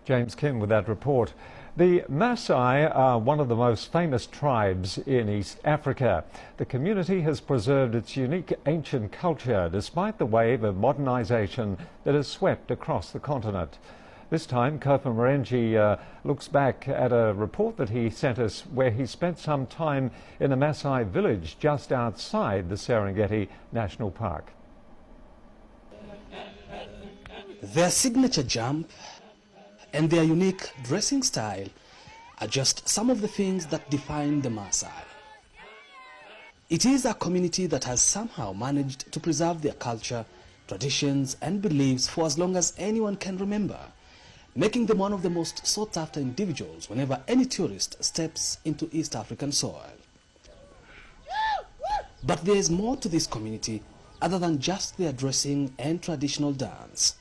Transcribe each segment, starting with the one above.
James Kim with that report. The Maasai are one of the most famous tribes in East Africa. The community has preserved its unique ancient culture despite the wave of modernization that has swept across the continent. This time, Kofa Mrenje looks back at a report that he sent us where he spent some time in a Maasai village just outside the Serengeti National Park. Their signature jump and their unique dressing style are just some of the things that define the Maasai. It is a community that has somehow managed to preserve their culture, traditions and beliefs for as long as anyone can remember, making them one of the most sought-after individuals whenever any tourist steps into East African soil. But there is more to this community other than just their dressing and traditional dance.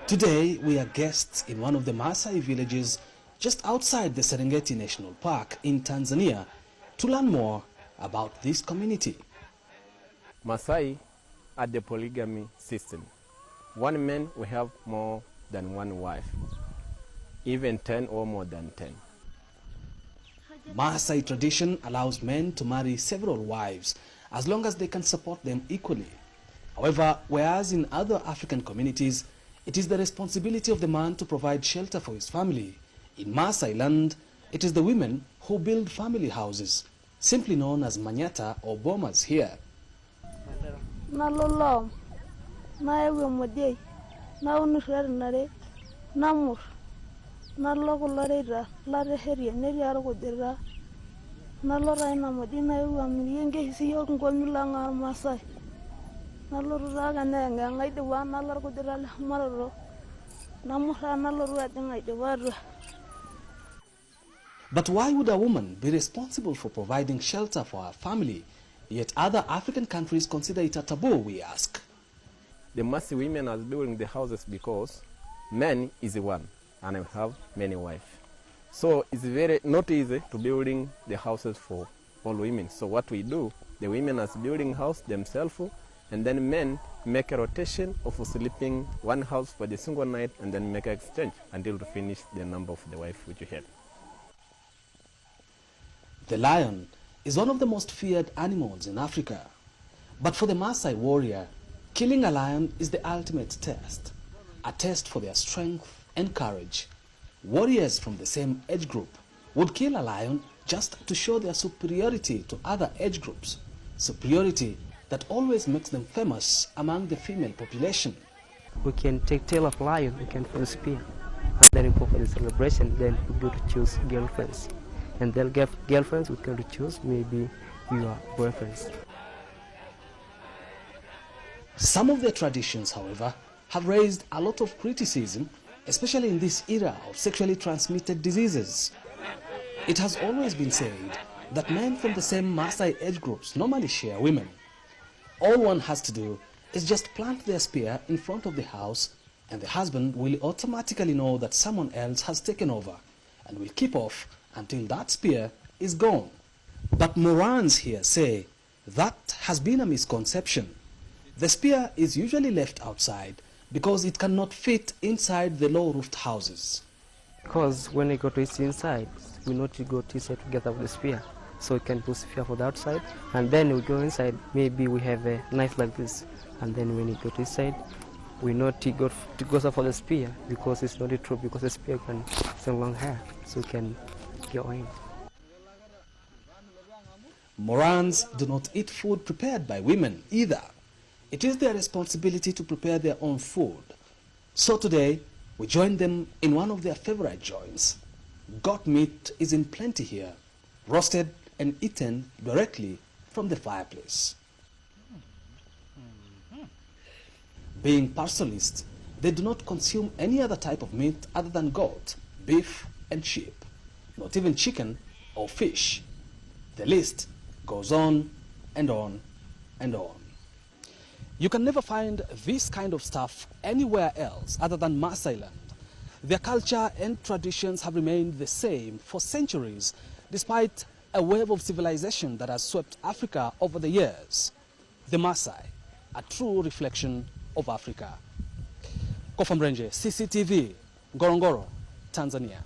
Today, we are guests in one of the Maasai villages just outside the Serengeti National Park in Tanzania to learn more about this community. Maasai are the polygamy system. One man will have more than one wife, even 10 or more than 10. Maasai tradition allows men to marry several wives as long as they can support them equally. However, whereas in other African communities, it is the responsibility of the man to provide shelter for his family, in Maasai land, it is the women who build family houses, simply known as manyata or bomas here. But why would a woman be responsible for providing shelter for her family, yet other African countries consider it a taboo, we ask? The Maasai women are building the houses because men is one and I have many wives. So it's very not easy to building the houses for all women. So what we do, the women are building house themselves, and then men make a rotation of sleeping one house for the single night and then make an exchange until to finish the number of the wife which you had. The lion is one of the most feared animals in Africa. But for the Maasai warrior, killing a lion is the ultimate test, a test for their strength and courage. Warriors from the same age group would kill a lion just to show their superiority to other age groups, superiority that always makes them famous among the female population. We can take tail of lion, we can put a spear, and then in the celebration, then we go to choose girlfriends. And they'll get girlfriends, we can choose maybe your boyfriends. Some of their traditions, however, have raised a lot of criticism, especially in this era of sexually transmitted diseases. It has always been said that men from the same Maasai age groups normally share women. All one has to do is just plant their spear in front of the house, and the husband will automatically know that someone else has taken over and will keep off until that spear is gone. But morans here say that has been a misconception. The spear is usually left outside because it cannot fit inside the low-roofed houses. Because when we go to its inside, we need to go to inside together with the spear. So we can put spear for the outside, and then we go inside, maybe we have a knife like this, and then when we go to inside, we not to go for the spear because it's not true, because the spear can send long hair, so we can go in. Morans do not eat food prepared by women either. It is their responsibility to prepare their own food. So today, we join them in one of their favorite joints. Goat meat is in plenty here, roasted and eaten directly from the fireplace. Being pastoralists, they do not consume any other type of meat other than goat, beef and sheep, not even chicken or fish. The list goes on and on and on. You can never find this kind of stuff anywhere else other than Maasai land. Their culture and traditions have remained the same for centuries, despite a wave of civilization that has swept Africa over the years. The Maasai, a true reflection of Africa. Kofa Mrenje, CCTV, Ngorongoro, Tanzania.